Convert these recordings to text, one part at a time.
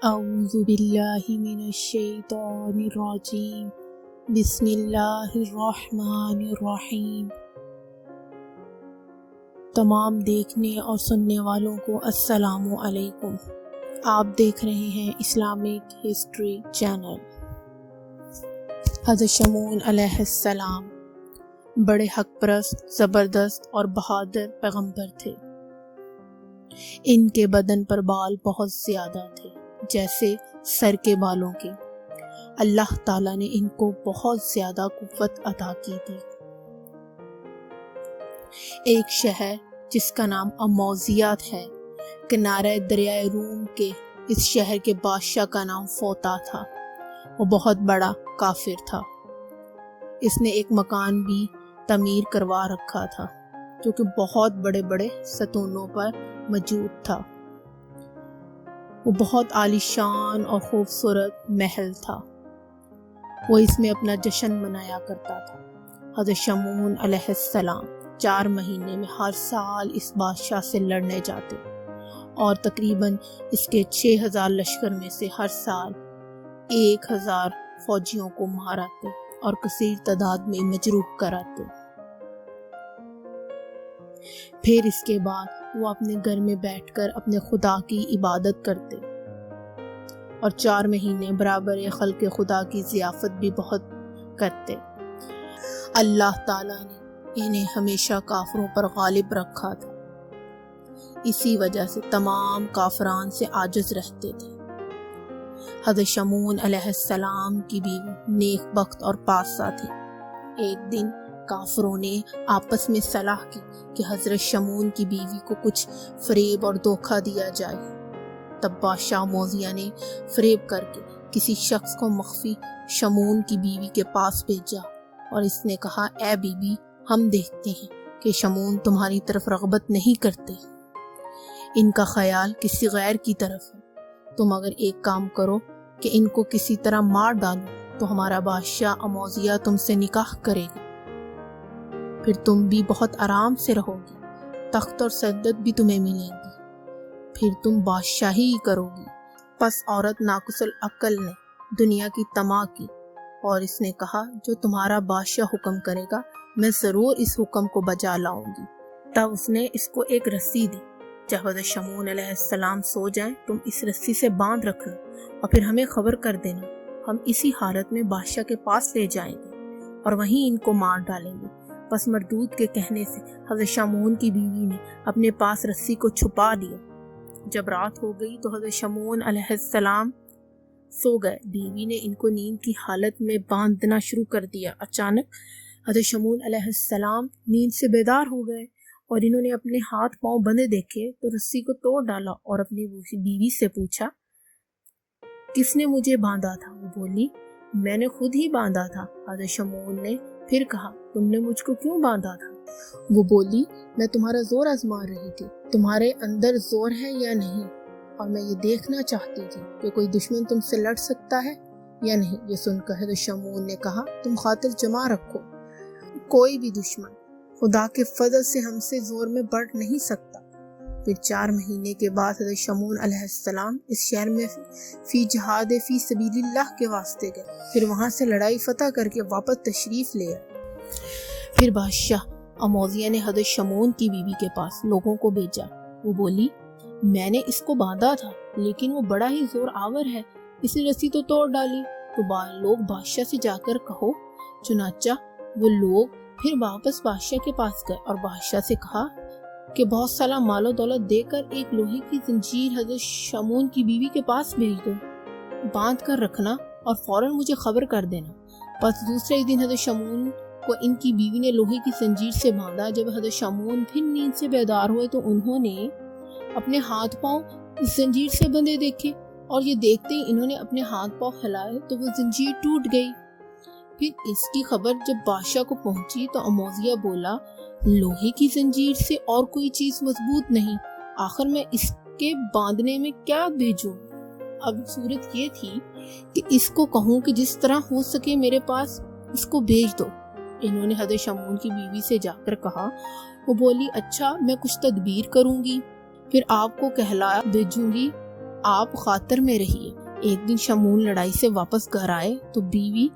اعوذ باللہ من الشیطان الرجیم بسم اللہ الرحمن الرحیم۔ تمام دیکھنے اور سننے والوں کو السلام علیکم۔ آپ دیکھ رہے ہیں اسلامک ہسٹری چینل۔ حضرت شمعون علیہ السلام بڑے حق پرست، زبردست اور بہادر پیغمبر تھے۔ ان کے بدن پر بال بہت زیادہ تھے، جیسے سر کے بالوں کے۔ اللہ تعالیٰ نے ان کو بہت زیادہ قوت عطا کی تھی۔ ایک شہر جس کا نام اموزیات ہے، کنارے دریائے روم کے اس شہر کے بادشاہ کا نام فوتا تھا۔ وہ بہت بڑا کافر تھا۔ اس نے ایک مکان بھی تعمیر کروا رکھا تھا جو کہ بہت بڑے بڑے ستونوں پر موجود تھا۔ وہ بہت عالی شان اور خوبصورت محل تھا۔ وہ اس میں اپنا جشن منایا کرتا تھا۔ حضرت شمعون علیہ السلام 4 مہینے میں ہر سال اس بادشاہ سے لڑنے جاتے اور تقریباً اس کے 6000 لشکر میں سے ہر سال 1000 فوجیوں کو ماراتے اور کثیر تعداد میں مجروح کراتے۔ پھر اس کے بعد وہ اپنے گھر میں بیٹھ کر اپنے خدا کی عبادت کرتے اور 4 مہینے برابر خلق خدا کی ضیافت بھی بہت کرتے۔ اللہ تعالیٰ نے انہیں ہمیشہ کافروں پر غالب رکھا تھا، اسی وجہ سے تمام کافران سے عاجز رہتے تھے۔ حضرت شمعون علیہ السلام کی بیوی نیک بخت اور پاسہ تھی۔ ایک دن کافروں نے آپس میں صلاح کی کہ حضرت شمعون کی بیوی کو کچھ فریب اور دھوکہ دیا جائے۔ تب بادشاہ موذیہ نے فریب کر کے کسی شخص کو مخفی شمعون کی بیوی کے پاس بھیجا اور اس نے کہا، اے بیوی، ہم دیکھتے ہیں کہ شمعون تمہاری طرف رغبت نہیں کرتے، ان کا خیال کسی غیر کی طرف ہے۔ تم اگر ایک کام کرو کہ ان کو کسی طرح مار ڈالو تو ہمارا بادشاہ اموزیہ تم سے نکاح کرے گا، پھر تم بھی بہت آرام سے رہو گی، تخت اور سعادت بھی تمہیں ملیں گی، پھر تم بادشاہی ہی کرو گی۔ پس عورت ناقص العقل نے دنیا کی طمع کی اور اس نے کہا، جو تمہارا بادشاہ حکم کرے گا میں ضرور اس حکم کو بجا لاؤں گی۔ تب اس نے اس کو ایک رسی دی، جب حضرت شمعون علیہ السلام سو جائیں تم اس رسی سے باندھ رکھنا اور پھر ہمیں خبر کر دینا، ہم اسی حالت میں بادشاہ کے پاس لے جائیں گے اور وہیں ان کو مار ڈالیں گے۔ پس مردود کے کہنے سے حضرت شمعون کی بیوی نے اپنے پاس رسی کو چھپا لیا۔ جب رات ہو گئی تو حضرت شمعون علیہ السلام سو گئے۔ بیوی نے ان کو نیند کی حالت میں باندھنا شروع کر دیا۔ اچانک حضرت شمعون علیہ السلام نیند سے بیدار ہو گئے اور انہوں نے اپنے ہاتھ پاؤں بندھے دیکھے تو رسی کو توڑ ڈالا اور اپنی بیوی سے پوچھا، کس نے مجھے باندھا تھا؟ وہ بولی، میں نے خود ہی باندھا تھا۔ حضرت شمعون نے پھر کہا، تم نے مجھ کو کیوں باندھا تھا؟ وہ بولی، میں تمہارا زور آزما رہی تھی، تمہارے اندر زور ہے یا نہیں، اور میں یہ دیکھنا چاہتی تھی کہ کوئی دشمن تم سے لڑ سکتا ہے یا نہیں۔ یہ سن کر حضرت شمعون نے کہا، تم خاطر جمع رکھو، کوئی بھی دشمن خدا کے فضل سے ہم سے زور میں بڑھ نہیں سکتا۔ پھر 4 مہینے کے بعد حضرت شمعون علیہ السلام اس شہر میں فی جہاد فی سبیل اللہ کے واسطے گئے، پھر وہاں سے لڑائی فتح کر کے واپس تشریف لے آئے۔ پھر بادشاہ اموزیہ نے حضرت شمعون کی بیوی کے پاس لوگوں کو بھیجا۔ وہ بولی، میں نے اس کو باندھا تھا لیکن وہ بڑا ہی زور آور ہے، اس نے رسی تو توڑ ڈالی، تو لوگ بادشاہ سے جا کر کہو۔ چنانچہ وہ لوگ پھر واپس بادشاہ کے پاس گئے اور بادشاہ سے کہا کہ بہت سارا مال و دولت دے کر ایک لوہے کی زنجیر حضرت شمعون کی بیوی کے پاس بھیج دو، باندھ کر رکھنا اور فوراً مجھے خبر کر دینا۔ پس دوسرے دن حضرت شمعون کو ان کی بیوی نے لوہے کی زنجیر سے باندھا۔ جب حضرت شمعون پھر نیند سے بیدار ہوئے تو انہوں نے اپنے ہاتھ پاؤں اس زنجیر سے بندھے دیکھے اور یہ دیکھتے ہی انہوں نے اپنے ہاتھ پاؤں ہلائے تو وہ زنجیر ٹوٹ گئی۔ پھر اس کی خبر جب بادشاہ کو پہنچی تو اموزیہ بولا، لوہے کی زنجیر سے اور کوئی چیز مضبوط نہیں، آخر میں اس کے باندھنے میں کیا بھیجوں؟ اب صورت یہ تھی کہ اس کو کہوں کہ جس طرح ہو سکے میرے پاس اس کو بھیج دو۔ انہوں نے حضرت شمعون کی بیوی سے جا کر کہا۔ وہ بولی، اچھا میں کچھ تدبیر کروں گی، پھر آپ کو کہلا بھیجوں گی آپ خاطر میں رہیے۔ ایک دن شمعون لڑائی سے واپس گھر آئے تو بیوی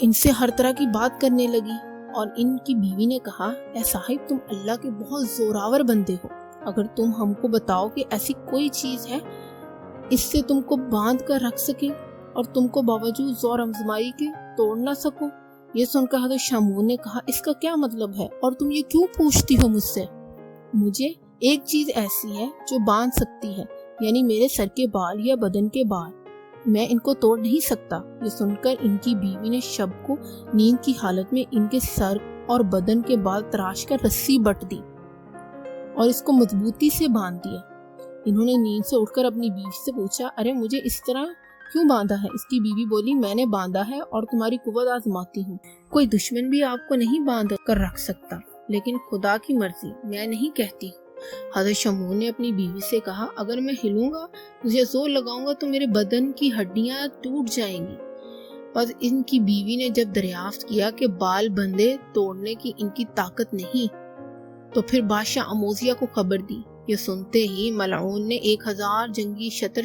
ان سے ہر طرح کی بات کرنے لگی، اور ان کی بیوی نے کہا، اے صاحب، تم اللہ کے بہت زوراور بندے ہو، اگر تم ہم کو بتاؤ کہ ایسی کوئی چیز ہے اس سے تم کو باندھ کر رکھ سکے اور تم کو باوجود زور آزمائی کے توڑ نہ سکو۔ یہ سن کر حضرت شمعون نے کہا، اس کا کیا مطلب ہے اور تم یہ کیوں پوچھتی ہو مجھ سے؟ مجھے ایک چیز ایسی ہے جو باندھ سکتی ہے، یعنی میرے سر کے بال یا بدن کے بال، میں ان کو توڑ نہیں سکتا۔ یہ سن کر ان کی بیوی نے شب کو نیند کی حالت میں ان کے سر اور بدن کے بال تراش کر رسی بٹ دی اور اس کو مضبوطی سے باندھ دیا۔ انہوں نے نیند سے اٹھ کر اپنی بیوی سے پوچھا، ارے مجھے اس طرح کیوں باندھا ہے؟ اس کی بیوی بولی، میں نے باندھا ہے اور تمہاری قوت آزماتی ہوں۔ کوئی دشمن بھی آپ کو نہیں باندھ کر رکھ سکتا، لیکن خدا کی مرضی، میں نہیں کہتی۔ حضرت شمعون نے اپنی بیوی سے کہا، اگر میں ہلوں گا، مجھے زور لگاؤں گا تو میرے بدن کی ہڈیاں ٹوٹ جائیں گی۔ بس ان کی بیوی نے جب دریافت کیا کہ بال بندے توڑنے کی ان کی طاقت نہیں، تو پھر بادشاہ اموزیہ کو خبر دی۔ یہ سنتے ہی ملعون نے 1000 جنگی شتر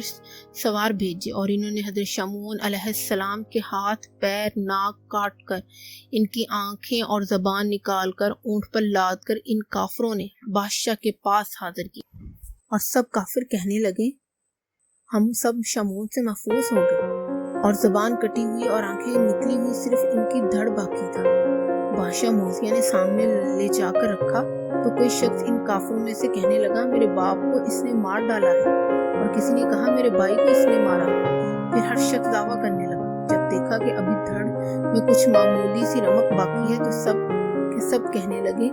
سوار بھیجے اور انہوں نے حضرت شمعون علیہ السلام کے ہاتھ، پیر، ناک کاٹ کر، ان کی آنکھیں اور زبان نکال کر اونٹ پر لاد کر ان کافروں نے بادشاہ کے پاس حاضر کی، اور سب کافر کہنے لگے، ہم سب شمعون سے محفوظ ہو گئے، اور زبان کٹی ہوئی اور آنکھیں نکلی ہوئی صرف ان کی دھڑ باقی تھا۔ بادشاہ موزیہ نے سامنے لے جا کر رکھا تو کوئی شخص ان کافروں میں سے کہنے لگا، میرے باپ کو اس نے مار ڈالا ہے، اور کسی نے کہا، میرے بھائی کو اس نے مارا۔ پھر ہر شخص دعویٰ کرنے لگا۔ جب دیکھا کہ ابھی دھڑ میں کچھ معمولی سی رمق باقی ہے تو سب کہنے لگے،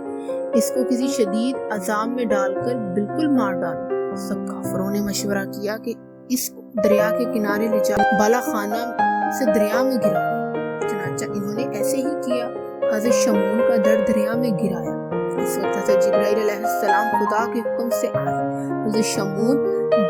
اس کو کسی شدید عذاب میں ڈال کر بالکل مار ڈالو۔ سب کافروں نے مشورہ کیا کہ اس کو دریا کے کنارے لے جا بالا خانہ سے دریا میں گرا۔ چنانچہ انہوں نے ایسے ہی کیا۔ حضرت شمعون کا دھڑ دریا میں گرایا۔ اس وقت حضرت جبرائیل علیہ السلام خدا کے حکم سے آئے۔ حضرت شمعون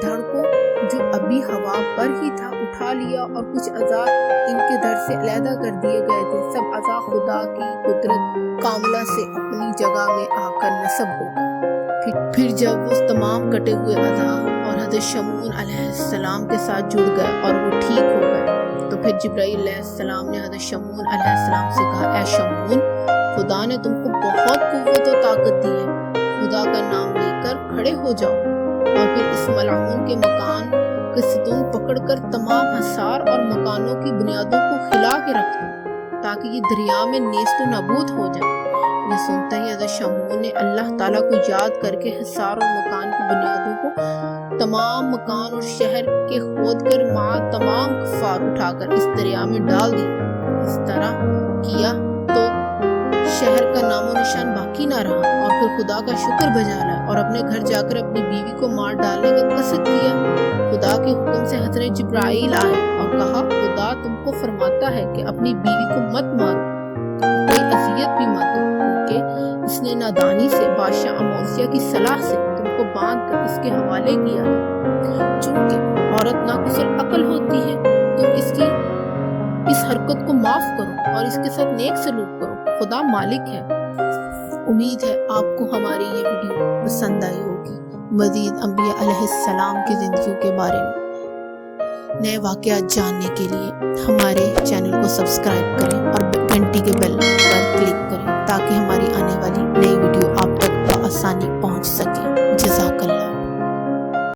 دھڑ کو جو ابھی ہوا پر ہی تھا اٹھا لیا، اور کچھ اعضاء ان کے دھڑ سے علیحدہ کر دیے گئے تھے۔ سب اعضاء خدا کی قدرت کاملہ سے اپنی جگہ میں آ کر نصب ہو گئے۔ پھر جب وہ تمام کٹے ہوئے اعضاء اور حضرت شمعون علیہ السلام کے ساتھ جڑ گئے اور وہ ٹھیک ہو گئے، تو پھر جبرائیل علیہ السلام نے حضرت شمعون علیہ السلام سے کہا، اے شمعون، خدا نے تم کو بہت قوت و طاقت دی ہے، خدا کا نام لے کر کھڑے ہو جاؤ، اور پھر اس ملعون کے مکان کے ستون پکڑ کر تمام حصار اور مکانوں کی بنیادوں کو ہلا کے رکھ دو، تاکہ یہ دریا میں نیست و نابود ہو جائے۔ یہ سنتا ہی حضرت شمعون نے اللہ تعالیٰ کو یاد کر کے حصار اور مکان کی بنیادوں کو، تمام مکان اور شہر کے کھود کر تمام کفار اٹھا کر اس دریا میں ڈال دی۔ اس طرح کیا تو شہر کا نام و نشان باقی نہ رہا، اور پھر خدا کا شکر بجا لایا اور اپنے گھر جا کر اپنی بیوی کو مار ڈالنے کا قصد کیا۔ خدا کے حکم سے حضرت جبرائیل آئے اور کہا، خدا تم کو فرماتا ہے کہ اپنی بیوی کو مت مارو، کوئی اذیت بھی مت دو، کیونکہ اس نے نادانی سے بادشاہ اموزیہ کی صلاح سے تم کو باندھ کر اس کے حوالے کیا تھا۔ چونکہ عورت ناقص العقل ہوتی ہے، تم اس حرکت کو معاف کرو اور اس کے ساتھ نیک سلوک کرو، خدا مالک ہے۔ امید ہے آپ کو ہماری یہ ویڈیو پسند آئی ہوگی۔ مزید انبیاء علیہ السلام کی زندگیوں کے بارے میں نئے واقعات جاننے کے لیے ہمارے چینل کو سبسکرائب کریں اور گھنٹی کے بیل